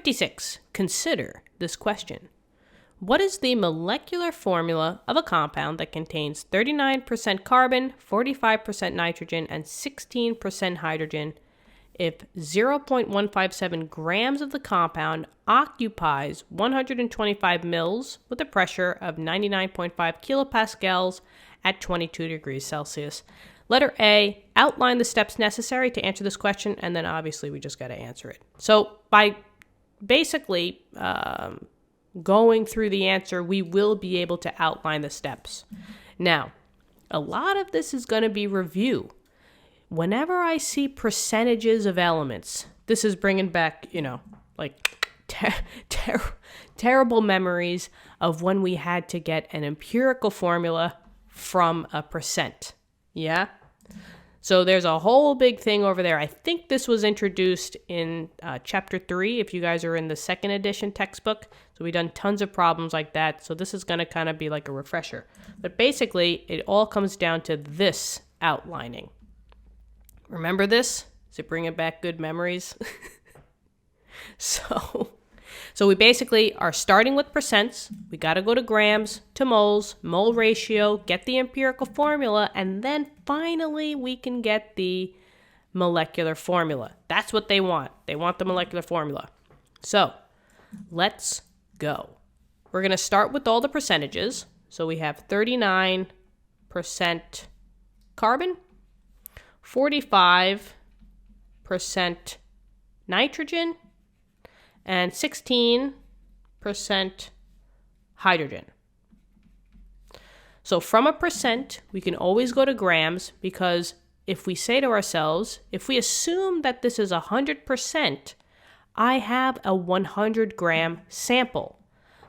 56. Consider this question. What is the molecular formula of a compound that contains 39% carbon, 45% nitrogen, and 16% hydrogen if 0.157 grams of the compound occupies 125 mils with a pressure of 99.5 kilopascals at 22 degrees Celsius? Letter A, outline the steps necessary to answer this question, and then obviously we just got to answer it. So by basically going through the answer, we will be able to outline the steps. Now, a lot of this is going to be review. Whenever I see percentages of elements, this is bringing back, like terrible memories of when we had to get an empirical formula from a percent. Yeah? So there's a whole big thing over there. I think this was introduced in chapter 3, if you guys are in the second edition textbook. So we've done tons of problems like that. So this is going to kind of be like a refresher. But basically, it all comes down to this outlining. Remember this? Is it bringing back good memories? So we basically are starting with percents. We got to go to grams to moles, mole ratio, get the empirical formula, and then finally we can get the molecular formula. That's what they want. They want the molecular formula. So let's go. We're going to start with all the percentages. So we have 39% carbon, 45% nitrogen, and 16% hydrogen. So from a percent, we can always go to grams, because if we say to ourselves, if we assume that this is 100%, I have a 100 gram sample.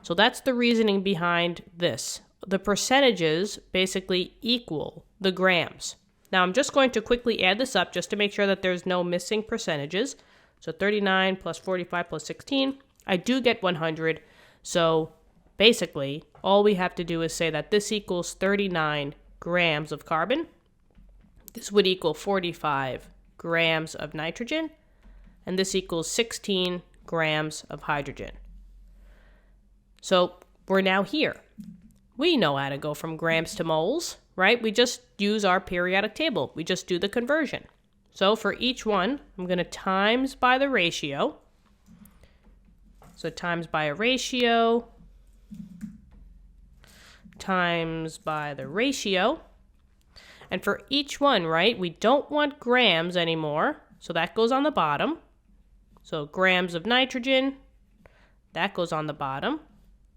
So that's the reasoning behind this. The percentages basically equal the grams. Now I'm just going to quickly add this up just to make sure that there's no missing percentages. So 39 plus 45 plus 16, I do get 100. So basically, all we have to do is say that this equals 39 grams of carbon. This would equal 45 grams of nitrogen. And this equals 16 grams of hydrogen. So we're now here. We know how to go from grams to moles, right? We just use our periodic table. We just do the conversion. So for each one, I'm going to times by the ratio. So times by a ratio, times by the ratio. And for each one, right, we don't want grams anymore. So that goes on the bottom. So grams of nitrogen, that goes on the bottom.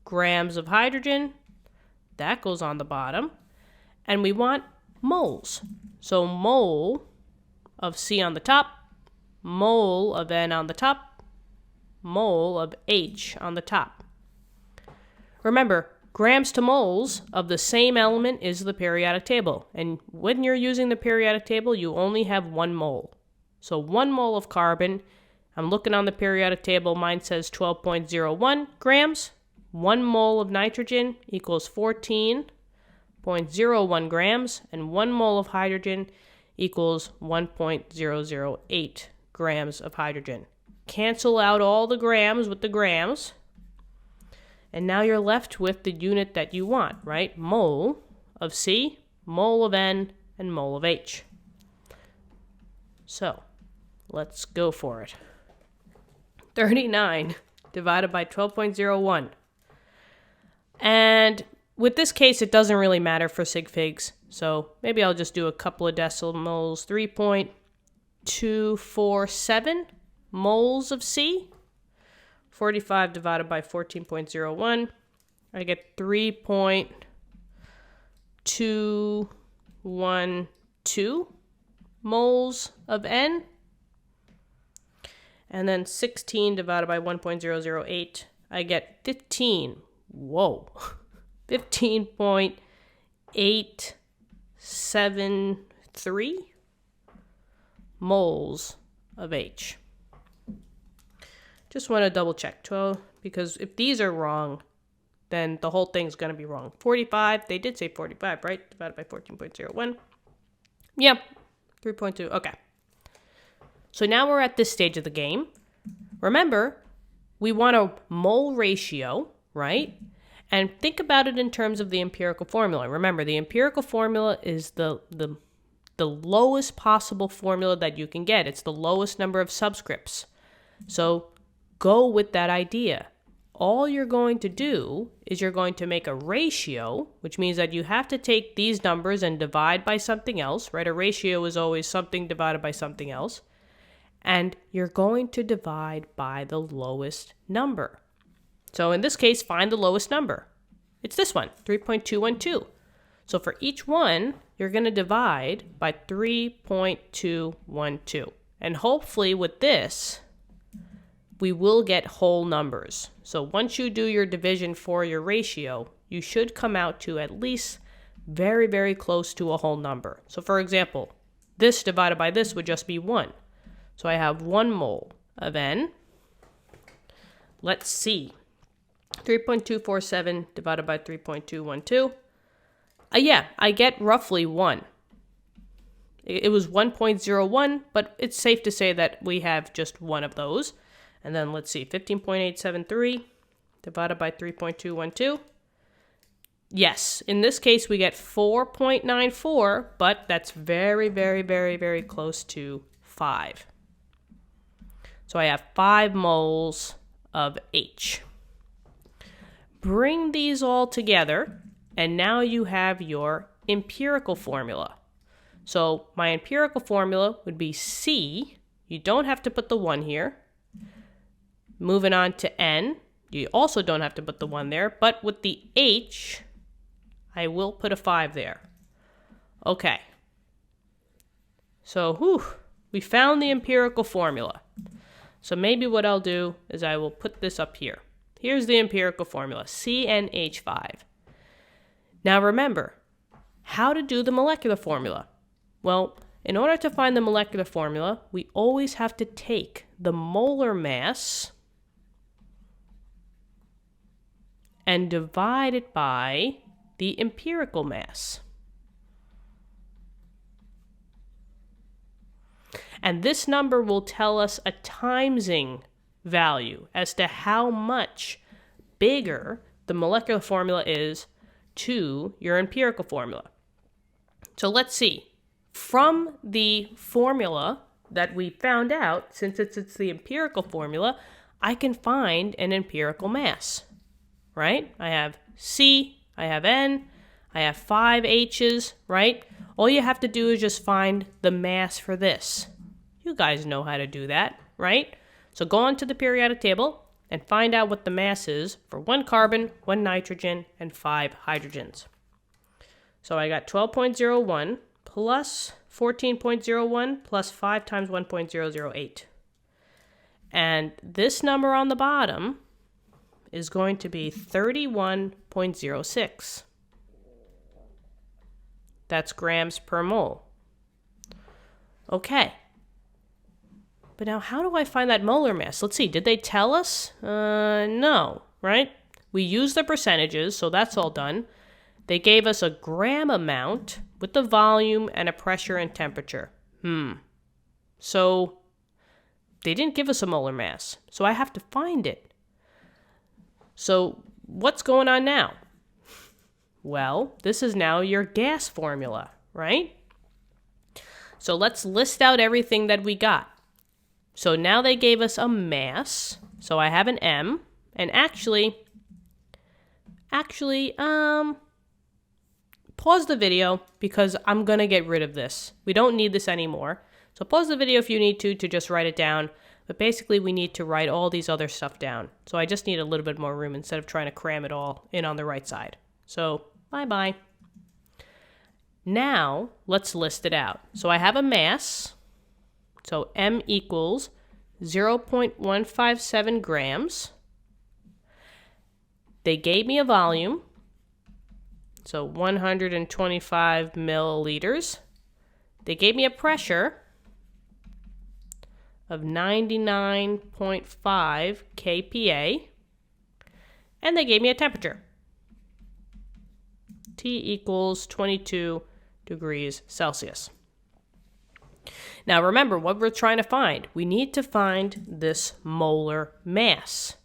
Grams of hydrogen, that goes on the bottom. And we want moles. So mole of C on the top, mole of N on the top, mole of H on the top. Remember, grams to moles of the same element is the periodic table. And when you're using the periodic table, you only have 1 mole. So 1 mole of carbon, I'm looking on the periodic table, mine says 12.01 grams. 1 mole of nitrogen equals 14.01 grams, and 1 mole of hydrogen equals 1.008 grams of hydrogen. Cancel out all the grams with the grams, and now you're left with the unit that you want, right? Mole of C, mole of N, and mole of H. So, let's go for it. 39 divided by 12.01. And with this case, it doesn't really matter for sig figs. So maybe I'll just do a couple of decimals. 3.247 moles of C. 45 divided by 14.01. I get 3.212 moles of N. And then 16 divided by 1.008. I get 15. Whoa. 15.873 moles of H. Just want to double check 12, because if these are wrong, then the whole thing's going to be wrong. 45, they did say 45, right? Divided by 14.01. Yep, 3.2, okay. So now we're at this stage of the game. Remember, we want a mole ratio, right? And think about it in terms of the empirical formula. Remember, the empirical formula is the lowest possible formula that you can get. It's the lowest number of subscripts. So go with that idea. All you're going to do is you're going to make a ratio, which means that you have to take these numbers and divide by something else, right? A ratio is always something divided by something else. And you're going to divide by the lowest number. So in this case, find the lowest number. It's this one, 3.212. So for each one, you're going to divide by 3.212. And hopefully with this, we will get whole numbers. So once you do your division for your ratio, you should come out to at least very, very close to a whole number. So for example, this divided by this would just be 1. So I have 1 mole of N. Let's see. 3.247 divided by 3.212. Yeah, I get roughly 1. It was 1.01, but it's safe to say that we have just one of those. And then let's see, 15.873 divided by 3.212. Yes, in this case we get 4.94, but that's very, very, very, very close to 5. So I have 5 moles of H. Bring these all together, and now you have your empirical formula. So my empirical formula would be C. You don't have to put the 1 here. Moving on to N. You also don't have to put the 1 there, but with the H, I will put a 5 there. Okay. So, we found the empirical formula. So maybe what I'll do is I will put this up here. Here's the empirical formula, CnH5. Now remember, how to do the molecular formula? Well, in order to find the molecular formula, we always have to take the molar mass and divide it by the empirical mass. And this number will tell us a timesing value as to how much bigger the molecular formula is to your empirical formula. So let's see. From the formula that we found out, since it's the empirical formula, I can find an empirical mass, right? I have C, I have N, I have 5 H's, right? All you have to do is just find the mass for this. You guys know how to do that, right? So go on to the periodic table and find out what the mass is for 1 carbon, 1 nitrogen, and 5 hydrogens. So I got 12.01 plus 14.01 plus 5 times 1.008. And this number on the bottom is going to be 31.06. That's grams per mole. Okay. But now how do I find that molar mass? Let's see, did they tell us? No, right? We used the percentages, so that's all done. They gave us a gram amount with the volume and a pressure and temperature. So they didn't give us a molar mass, so I have to find it. So what's going on now? Well, this is now your gas formula, right? So let's list out everything that we got. So now they gave us a mass. So I have an M. And actually, pause the video because I'm going to get rid of this. We don't need this anymore. So pause the video if you need to just write it down. But basically, we need to write all these other stuff down. So I just need a little bit more room instead of trying to cram it all in on the right side. So bye-bye. Now, let's list it out. So I have a mass. So M equals 0.157 grams. They gave me a volume. So 125 milliliters. They gave me a pressure of 99.5 kPa. And they gave me a temperature. T equals 22 degrees Celsius. Now remember what we're trying to find. We need to find this molar mass.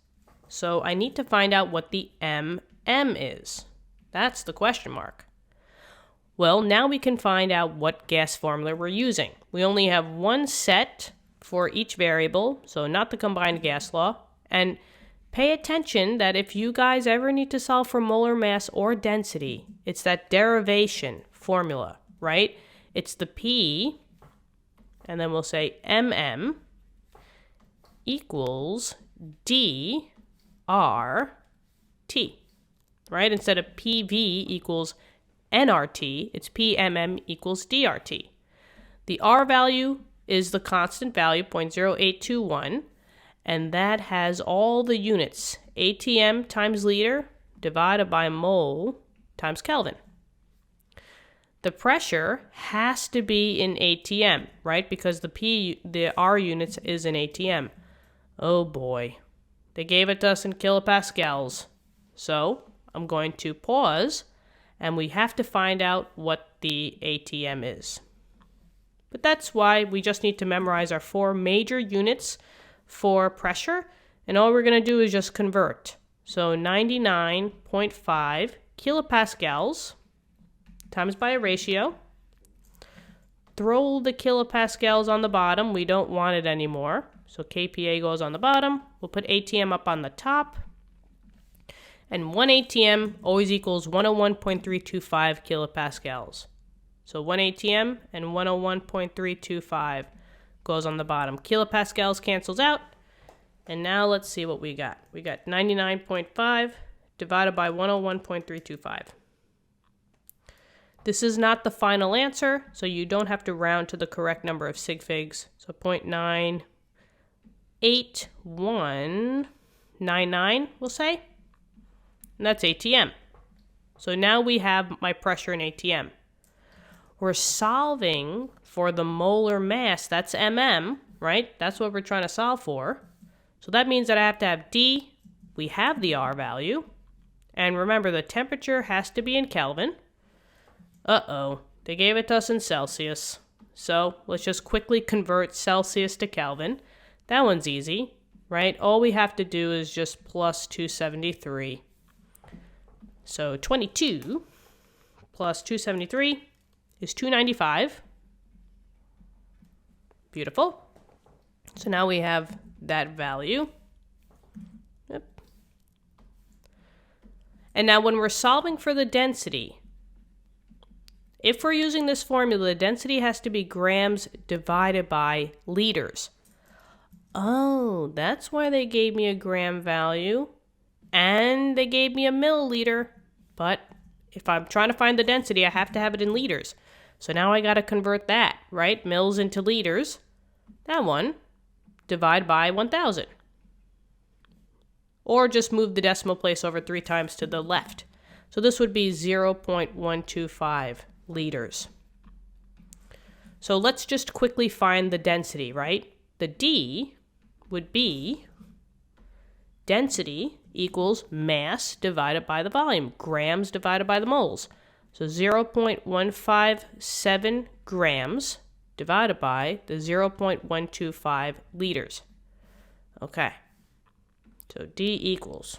So I need to find out what the mm is. That's the question mark. Well, now we can find out what gas formula we're using. We only have one set for each variable, so not the combined gas law. And pay attention that if you guys ever need to solve for molar mass or density, it's that derivation formula, right? It's the P, and then we'll say mm equals dRT, right? Instead of PV equals nRT, it's PMM equals dRT. The R value is the constant value, 0.0821, and that has all the units, ATM times liter divided by mole times Kelvin. The pressure has to be in ATM, right? Because the R units is in ATM. Oh boy, they gave it to us in kilopascals. So I'm going to pause, and we have to find out what the ATM is. But that's why we just need to memorize our 4 major units for pressure, and all we're going to do is just convert. So 99.5 kilopascals times by a ratio. Throw the kilopascals on the bottom. We don't want it anymore. So kPa goes on the bottom. We'll put ATM up on the top. And 1 ATM always equals 101.325 kilopascals. So 1 ATM and 101.325 goes on the bottom. Kilopascals cancels out. And now let's see what we got. We got 99.5 divided by 101.325. This is not the final answer, so you don't have to round to the correct number of sig figs. So 0.98199, we'll say. And that's ATM. So now we have my pressure in ATM. We're solving for the molar mass. That's mm, right? That's what we're trying to solve for. So that means that I have to have D. We have the R value. And remember, the temperature has to be in Kelvin. Uh-oh, they gave it to us in Celsius. So let's just quickly convert Celsius to Kelvin. That one's easy, right? All we have to do is just plus 273. So 22 plus 273 is 295. Beautiful. So now we have that value. Yep. And now when we're solving for the density, if we're using this formula, the density has to be grams divided by liters. Oh, that's why they gave me a gram value and they gave me a milliliter. But if I'm trying to find the density, I have to have it in liters. So now I got to convert that, right? Mils into liters. That one, divide by 1,000. Or just move the decimal place over 3 times to the left. So this would be 0.125 liters. So let's just quickly find the density, right? The D would be density equals mass divided by the volume, grams divided by the moles. So 0.157 grams divided by the 0.125 liters. Okay, so D equals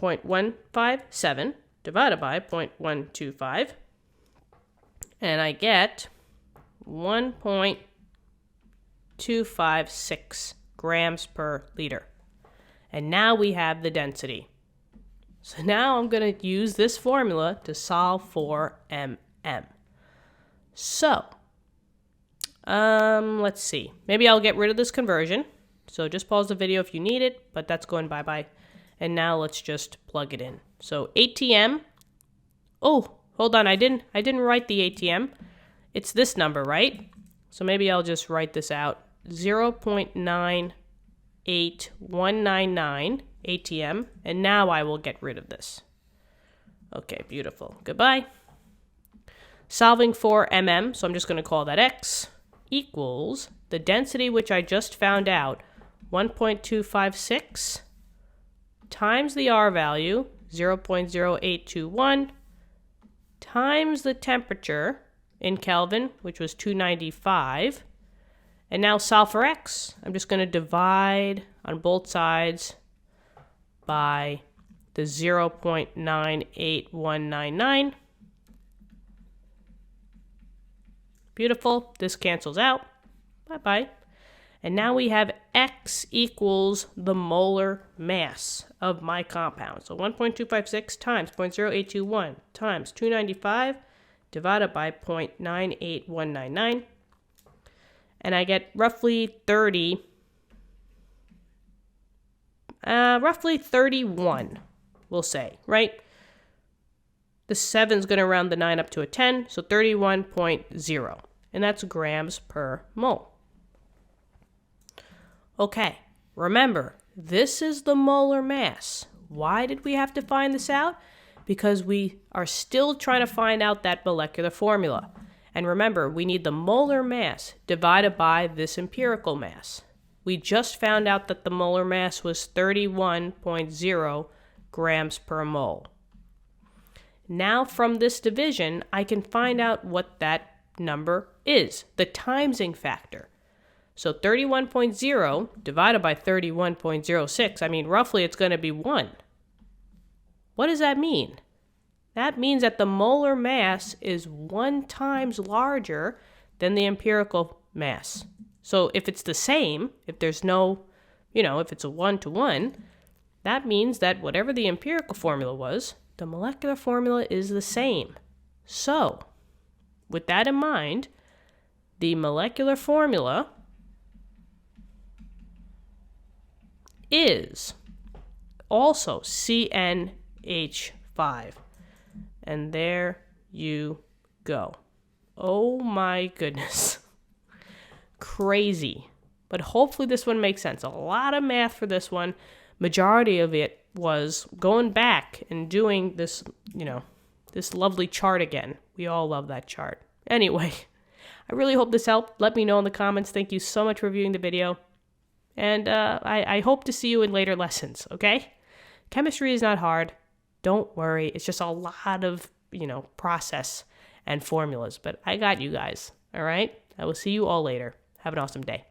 0.157 divided by 0.125, and I get 1.256 grams per liter. And now we have the density. So now I'm going to use this formula to solve for mm. So, let's see. Maybe I'll get rid of this conversion. So just pause the video if you need it, but that's going bye-bye. And now let's just plug it in. So ATM. Oh, hold on. I didn't write the ATM. It's this number, right? So maybe I'll just write this out. 0.98199 ATM. And now I will get rid of this. Okay, beautiful. Goodbye. Solving for mm, so I'm just going to call that x, equals the density which I just found out, 1.256, times the R value, 0.0821, times the temperature in Kelvin, which was 295, And now solve for x. I'm just going to divide on both sides by the 0.98199. Beautiful. This cancels out. Bye-bye. And now we have x equals the molar mass of my compound. So 1.256 times 0.0821 times 295 divided by 0.98199. And I get roughly 31, we'll say, right? The 7's going to round the 9 up to a 10, so 31.0. And that's grams per mole. Okay, remember, this is the molar mass. Why did we have to find this out? Because we are still trying to find out that molecular formula. And remember, we need the molar mass divided by this empirical mass. We just found out that the molar mass was 31.0 grams per mole. Now from this division, I can find out what that number is, the timesing factor. So 31.0 divided by 31.06, I mean, roughly it's going to be 1. What does that mean? That means that the molar mass is 1 times larger than the empirical mass. So if it's the same, if there's no, if it's a 1-to-1, that means that whatever the empirical formula was, the molecular formula is the same. So, with that in mind, the molecular formula is also CnH5. And there you go. Oh my goodness. Crazy. But hopefully this one makes sense. A lot of math for this one. Majority of it was going back and doing this, this lovely chart again. We all love that chart. Anyway, I really hope this helped. Let me know in the comments. Thank you so much for viewing the video. And I hope to see you in later lessons, okay? Chemistry is not hard. Don't worry. It's just a lot of, process and formulas. But I got you guys, all right? I will see you all later. Have an awesome day.